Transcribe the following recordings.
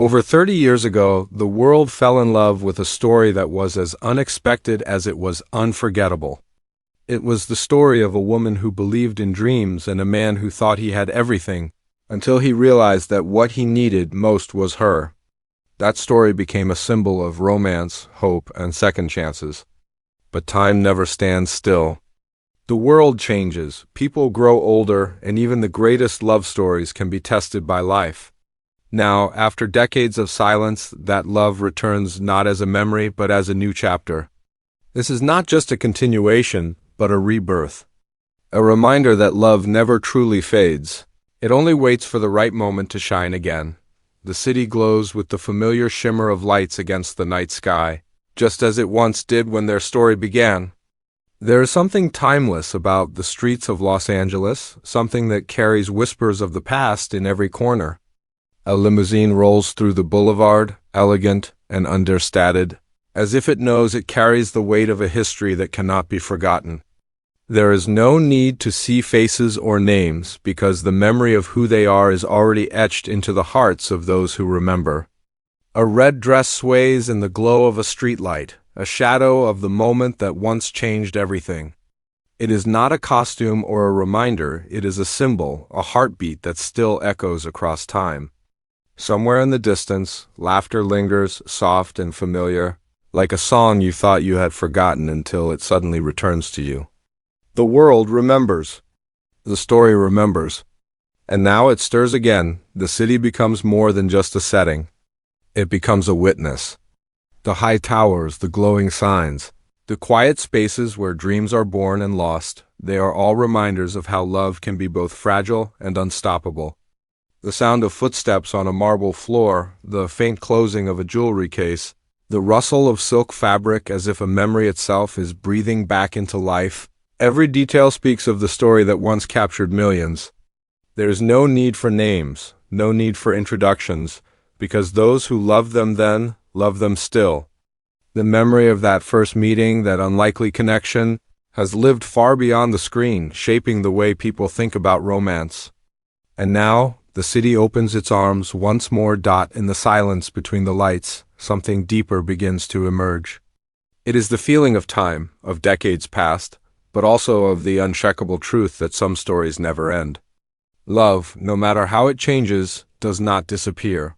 Over 30 years ago, the world fell in love with a story that was as unexpected as it was unforgettable. It was the story of a woman who believed in dreams and a man who thought he had everything, until he realized that what he needed most was her. That story became a symbol of romance, hope, and second chances. But time never stands still. The world changes, people grow older, and even the greatest love stories can be tested by life. Now, after decades of silence, that love returns not as a memory, but as a new chapter. This is not just a continuation, but a rebirth. A reminder that love never truly fades. It only waits for the right moment to shine again. The city glows with the familiar shimmer of lights against the night sky, just as it once did when their story began. There is something timeless about the streets of Los Angeles, something that carries whispers of the past in every corner. A limousine rolls through the boulevard, elegant and understated, as if it knows it carries the weight of a history that cannot be forgotten. There is no need to see faces or names, because the memory of who they are is already etched into the hearts of those who remember. A red dress sways in the glow of a streetlight, a shadow of the moment that once changed everything. It is not a costume or a reminder, it is a symbol, a heartbeat that still echoes across time. Somewhere in the distance, laughter lingers, soft and familiar, like a song you thought you had forgotten until it suddenly returns to you. The world remembers. The story remembers. And now it stirs again. The city becomes more than just a setting. It becomes a witness. The high towers, the glowing signs, the quiet spaces where dreams are born and lost, they are all reminders of how love can be both fragile and unstoppable. The sound of footsteps on a marble floor, the faint closing of a jewelry case, the rustle of silk fabric as if a memory itself is breathing back into life. Every detail speaks of the story that once captured millions. There is no need for names, no need for introductions, because those who loved them then love them still. The memory of that first meeting, that unlikely connection, has lived far beyond the screen, shaping the way people think about romance. And now, the city opens its arms once more. In the silence between the lights, something deeper begins to emerge. It is the feeling of time, of decades past, but also of the uncheckable truth that some stories never end. Love, no matter how it changes, does not disappear.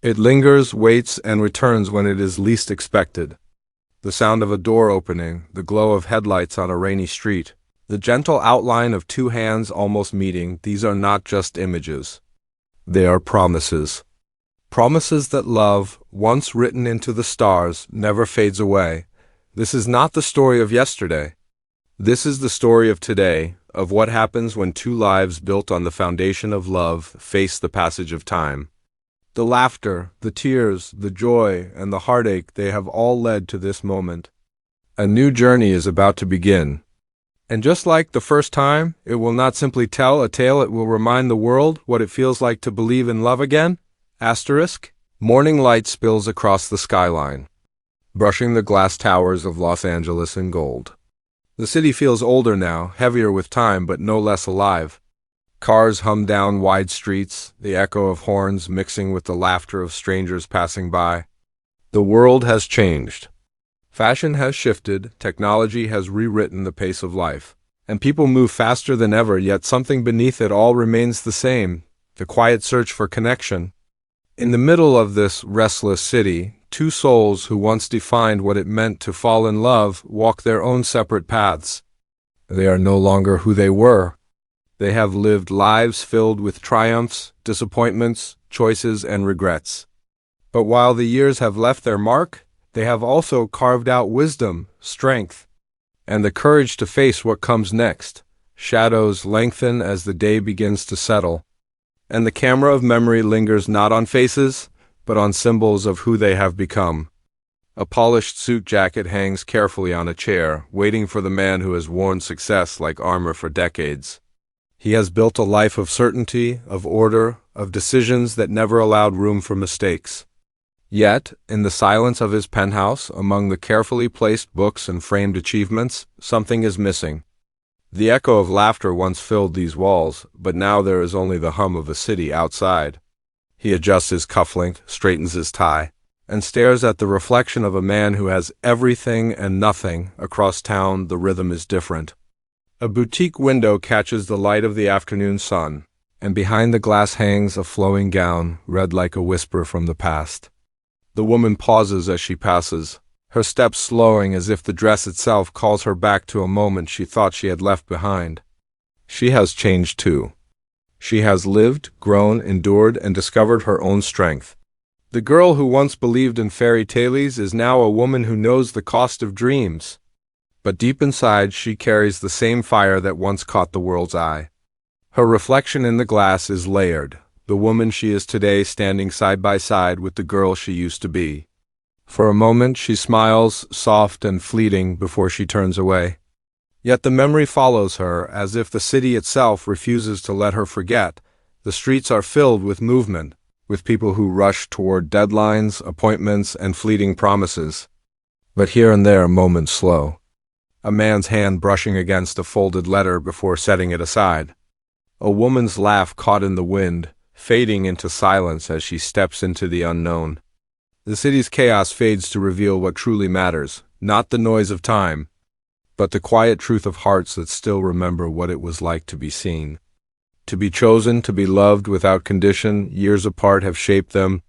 It lingers, waits, and returns when it is least expected. The sound of a door opening, the glow of headlights on a rainy street, the gentle outline of two hands almost meeting, these are not just images. They are promises. Promises that love, once written into the stars, never fades away. This is not the story of yesterday. This is the story of today, of what happens when two lives built on the foundation of love face the passage of time. The laughter, the tears, the joy, and the heartache, they have all led to this moment. A new journey is about to begin. And just like the first time, it will not simply tell a tale, it will remind the world what it feels like to believe in love again. Morning light spills across the skyline, brushing the glass towers of Los Angeles in gold. The city feels older now, heavier with time, but no less alive. Cars hum down wide streets, the echo of horns mixing with the laughter of strangers passing by. The world has changed. Fashion has shifted, technology has rewritten the pace of life, and people move faster than ever, yet something beneath it all remains the same, the quiet search for connection. In the middle of this restless city, two souls who once defined what it meant to fall in love walk their own separate paths. They are no longer who they were. They have lived lives filled with triumphs, disappointments, choices, and regrets. But while the years have left their mark, they have also carved out wisdom, strength, and the courage to face what comes next. Shadows lengthen as the day begins to settle, and the camera of memory lingers not on faces, but on symbols of who they have become. A polished suit jacket hangs carefully on a chair, waiting for the man who has worn success like armor for decades. He has built a life of certainty, of order, of decisions that never allowed room for mistakes. Yet, in the silence of his penthouse, among the carefully placed books and framed achievements, something is missing. The echo of laughter once filled these walls, but now there is only the hum of a city outside. He adjusts his cufflink, straightens his tie, and stares at the reflection of a man who has everything and nothing. Across town, the rhythm is different. A boutique window catches the light of the afternoon sun, and behind the glass hangs a flowing gown, red like a whisper from the past. The woman pauses as she passes, her steps slowing as if the dress itself calls her back to a moment she thought she had left behind. She has changed too. She has lived, grown, endured, and discovered her own strength. The girl who once believed in fairy tales is now a woman who knows the cost of dreams. But deep inside, she carries the same fire that once caught the world's eye. Her reflection in the glass is layered, the woman she is today standing side by side with the girl she used to be. For a moment, she smiles, soft and fleeting, before she turns away. Yet the memory follows her, as if the city itself refuses to let her forget. The streets are filled with movement, with people who rush toward deadlines, appointments, and fleeting promises. But here and there, moments slow. A man's hand brushing against a folded letter before setting it aside. A woman's laugh caught in the wind, fading into silence as she steps into the unknown. The city's chaos fades to reveal what truly matters, not the noise of time, but the quiet truth of hearts that still remember what it was like to be seen. To be chosen, to be loved without condition. Years apart have shaped them,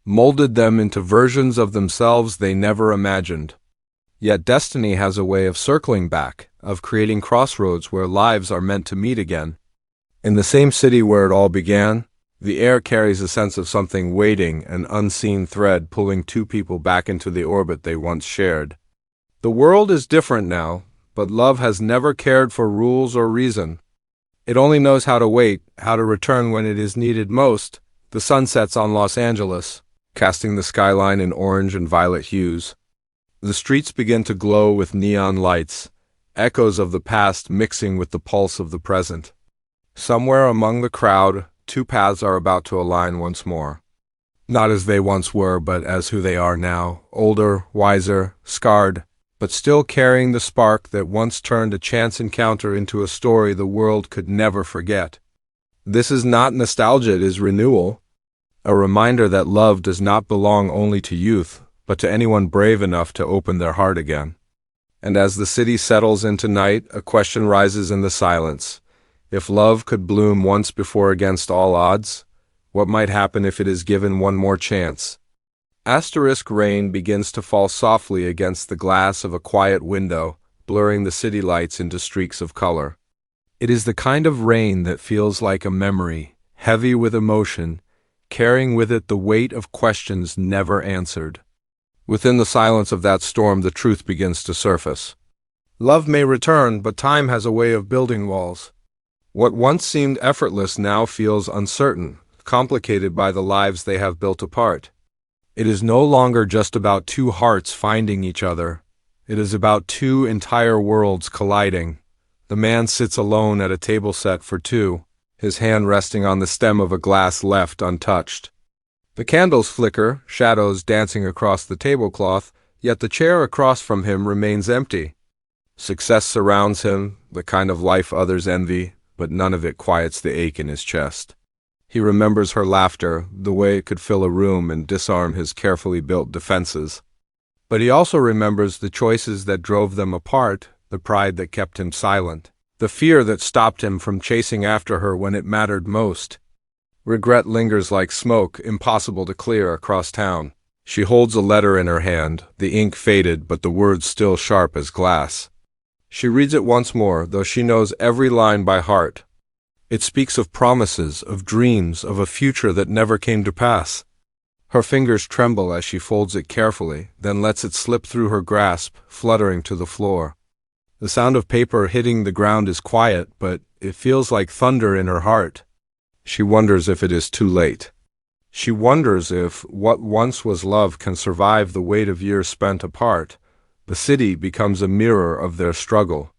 molded them into versions of themselves they never imagined. Yet destiny has a way of circling back, of creating crossroads where lives are meant to meet again. In the same city where it all began, the air carries a sense of something waiting, an unseen thread pulling two people back into the orbit they once shared. The world is different now, but love has never cared for rules or reason. It only knows how to wait, how to return when it is needed most. The sun sets on Los Angeles, casting the skyline in orange and violet hues. The streets begin to glow with neon lights, echoes of the past mixing with the pulse of the present. Somewhere among the crowd, two paths are about to align once more. Not as they once were, but as who they are now, older, wiser, scarred, but still carrying the spark that once turned a chance encounter into a story the world could never forget. This is not nostalgia, it is renewal, a reminder that love does not belong only to youth, but to anyone brave enough to open their heart again. And as the city settles into night, a question rises in the silence. If love could bloom once before against all odds, what might happen if it is given one more chance? Asterisk rain begins to fall softly against the glass of a quiet window, blurring the city lights into streaks of color. It is the kind of rain that feels like a memory, heavy with emotion, carrying with it the weight of questions never answered. Within the silence of that storm, the truth begins to surface. Love may return, but time has a way of building walls. What once seemed effortless now feels uncertain, complicated by the lives they have built apart. It is no longer just about two hearts finding each other. It is about two entire worlds colliding. The man sits alone at a table set for two, his hand resting on the stem of a glass left untouched. The candles flicker, shadows dancing across the tablecloth, yet the chair across from him remains empty. Success surrounds him, the kind of life others envy, but none of it quiets the ache in his chest. He remembers her laughter, the way it could fill a room and disarm his carefully built defenses. But he also remembers the choices that drove them apart, the pride that kept him silent, the fear that stopped him from chasing after her when it mattered most. Regret lingers like smoke, impossible to clear across town. She holds a letter in her hand, the ink faded but the words still sharp as glass. She reads it once more, though she knows every line by heart. It speaks of promises, of dreams, of a future that never came to pass. Her fingers tremble as she folds it carefully, then lets it slip through her grasp, fluttering to the floor. The sound of paper hitting the ground is quiet, but it feels like thunder in her heart. She wonders if it is too late. She wonders if what once was love can survive the weight of years spent apart. The city becomes a mirror of their struggle.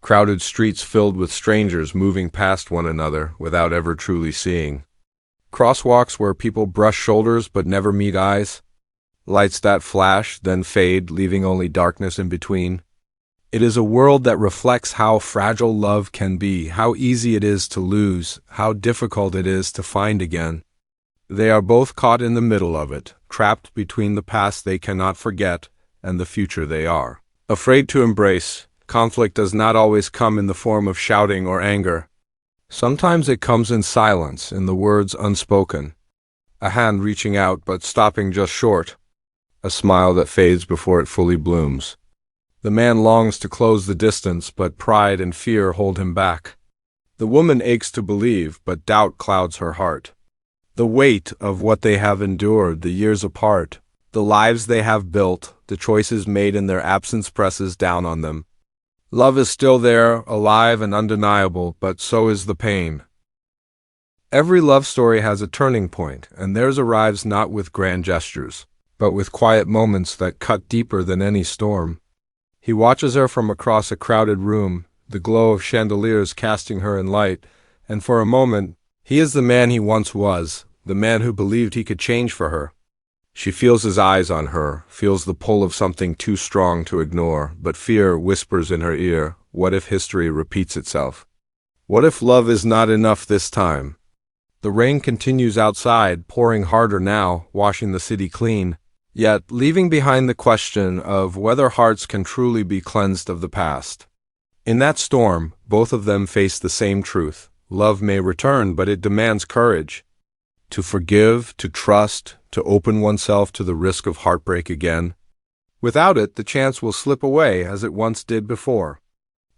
Crowded streets filled with strangers moving past one another without ever truly seeing. Crosswalks where people brush shoulders but never meet eyes. Lights that flash, then fade, leaving only darkness in between. It is a world that reflects how fragile love can be, how easy it is to lose, how difficult it is to find again. They are both caught in the middle of it, trapped between the past they cannot forget and the future they are afraid to embrace. Conflict does not always come in the form of shouting or anger. Sometimes it comes in silence, in the words unspoken. A hand reaching out but stopping just short. A smile that fades before it fully blooms. The man longs to close the distance, but pride and fear hold him back. The woman aches to believe, but doubt clouds her heart. The weight of what they have endured, the years apart, the lives they have built, the choices made in their absence presses down on them. Love is still there, alive and undeniable, but so is the pain. Every love story has a turning point, and theirs arrives not with grand gestures, but with quiet moments that cut deeper than any storm. He watches her from across a crowded room, the glow of chandeliers casting her in light, and for a moment, he is the man he once was, the man who believed he could change for her. She feels his eyes on her, feels the pull of something too strong to ignore, but fear whispers in her ear, what if history repeats itself? What if love is not enough this time? The rain continues outside, pouring harder now, washing the city clean, yet leaving behind the question of whether hearts can truly be cleansed of the past. In that storm, both of them face the same truth. Love may return, but it demands courage. To forgive, to trust, to open oneself to the risk of heartbreak again. Without it, the chance will slip away as it once did before.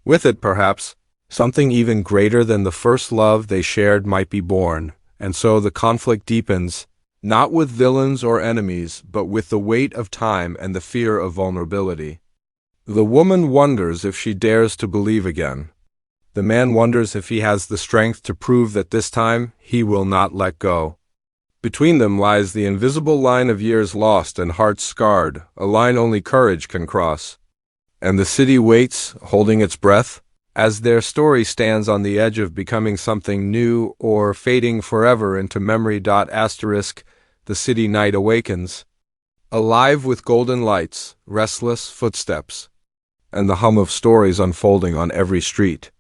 With it, perhaps, something even greater than the first love they shared might be born, and so the conflict deepens, not with villains or enemies, but with the weight of time and the fear of vulnerability. The woman wonders if she dares to believe again. The man wonders if he has the strength to prove that this time he will not let go. Between them lies the invisible line of years lost and hearts scarred, a line only courage can cross. And the city waits, holding its breath, as their story stands on the edge of becoming something new or fading forever into memory. The city night awakens, alive with golden lights, restless footsteps, and the hum of stories unfolding on every street.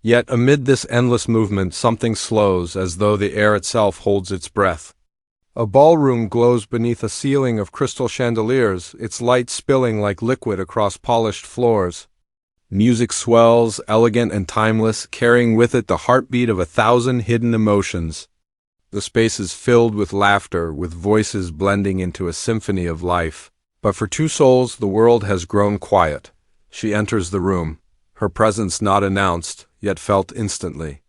Yet amid this endless movement something slows, as though the air itself holds its breath. A ballroom glows beneath a ceiling of crystal chandeliers, its light spilling like liquid across polished floors. Music swells, elegant and timeless, carrying with it the heartbeat of 1,000 hidden emotions. The space is filled with laughter, with voices blending into a symphony of life. But for two souls, the world has grown quiet. She enters the room, her presence not announced, yet felt instantly.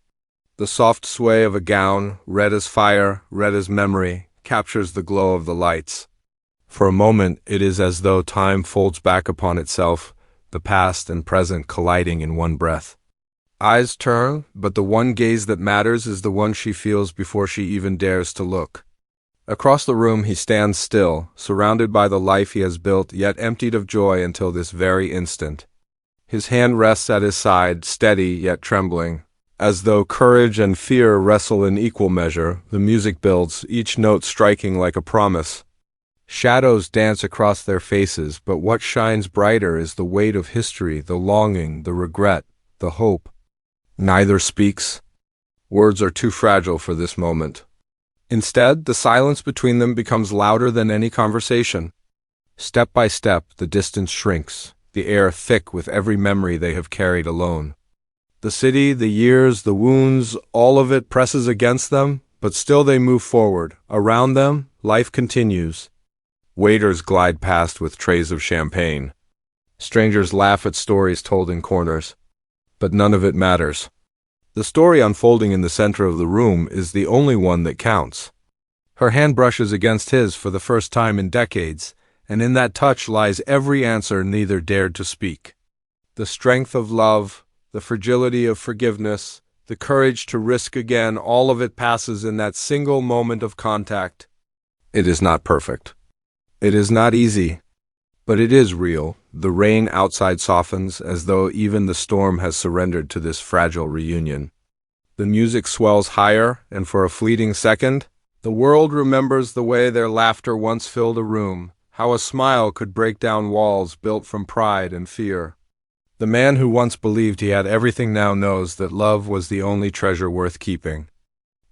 The soft sway of a gown, red as fire, red as memory, captures the glow of the lights. For a moment, it is as though time folds back upon itself, the past and present colliding in one breath. Eyes turn, but the one gaze that matters is the one she feels before she even dares to look. Across the room he stands still, surrounded by the life he has built, yet emptied of joy until this very instant. His hand rests at his side, steady yet trembling. As though courage and fear wrestle in equal measure, the music builds, each note striking like a promise. Shadows dance across their faces, but what shines brighter is the weight of history, the longing, the regret, the hope. Neither speaks. Words are too fragile for this moment. Instead, the silence between them becomes louder than any conversation. Step by step, the distance shrinks, the air thick with every memory they have carried alone. The city, the years, the wounds, all of it presses against them, but still they move forward. Around them, life continues. Waiters glide past with trays of champagne. Strangers laugh at stories told in corners. But none of it matters. The story unfolding in the center of the room is the only one that counts. Her hand brushes against his for the first time in decades, and in that touch lies every answer neither dared to speak. The strength of love, the fragility of forgiveness, the courage to risk again, all of it passes in that single moment of contact. It is not perfect. It is not easy. But it is real. The rain outside softens, as though even the storm has surrendered to this fragile reunion. The music swells higher, and for a fleeting second, the world remembers the way their laughter once filled a room, how a smile could break down walls built from pride and fear. The man who once believed he had everything now knows that love was the only treasure worth keeping.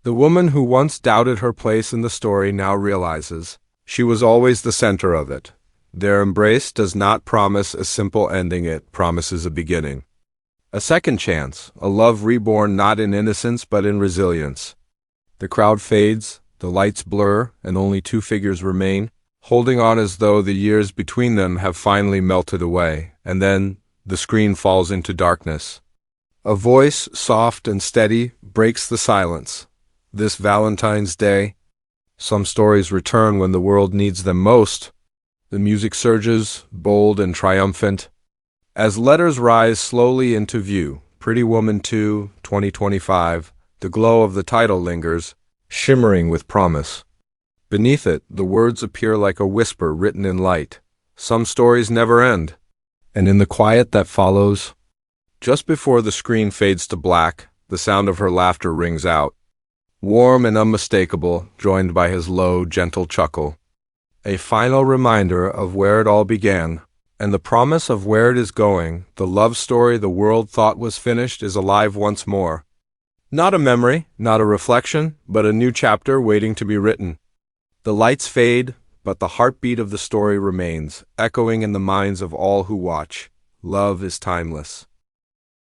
The woman who once doubted her place in the story now realizes she was always the center of it. Their embrace does not promise a simple ending, it promises a beginning. A second chance, a love reborn not in innocence but in resilience. The crowd fades, the lights blur, and only two figures remain, holding on as though the years between them have finally melted away, and then the screen falls into darkness. A voice, soft and steady, breaks the silence. This Valentine's Day, some stories return when the world needs them most. The music surges, bold and triumphant. As letters rise slowly into view, Pretty Woman 2, 2025, the glow of the title lingers, shimmering with promise. Beneath it, the words appear like a whisper written in light. Some stories never end. And in the quiet that follows, just before the screen fades to black, the sound of her laughter rings out. Warm and unmistakable, joined by his low, gentle chuckle. A final reminder of where it all began, and the promise of where it is going. The love story the world thought was finished is alive once more. Not a memory, not a reflection, but a new chapter waiting to be written. The lights fade, but the heartbeat of the story remains, echoing in the minds of all who watch. Love is timeless.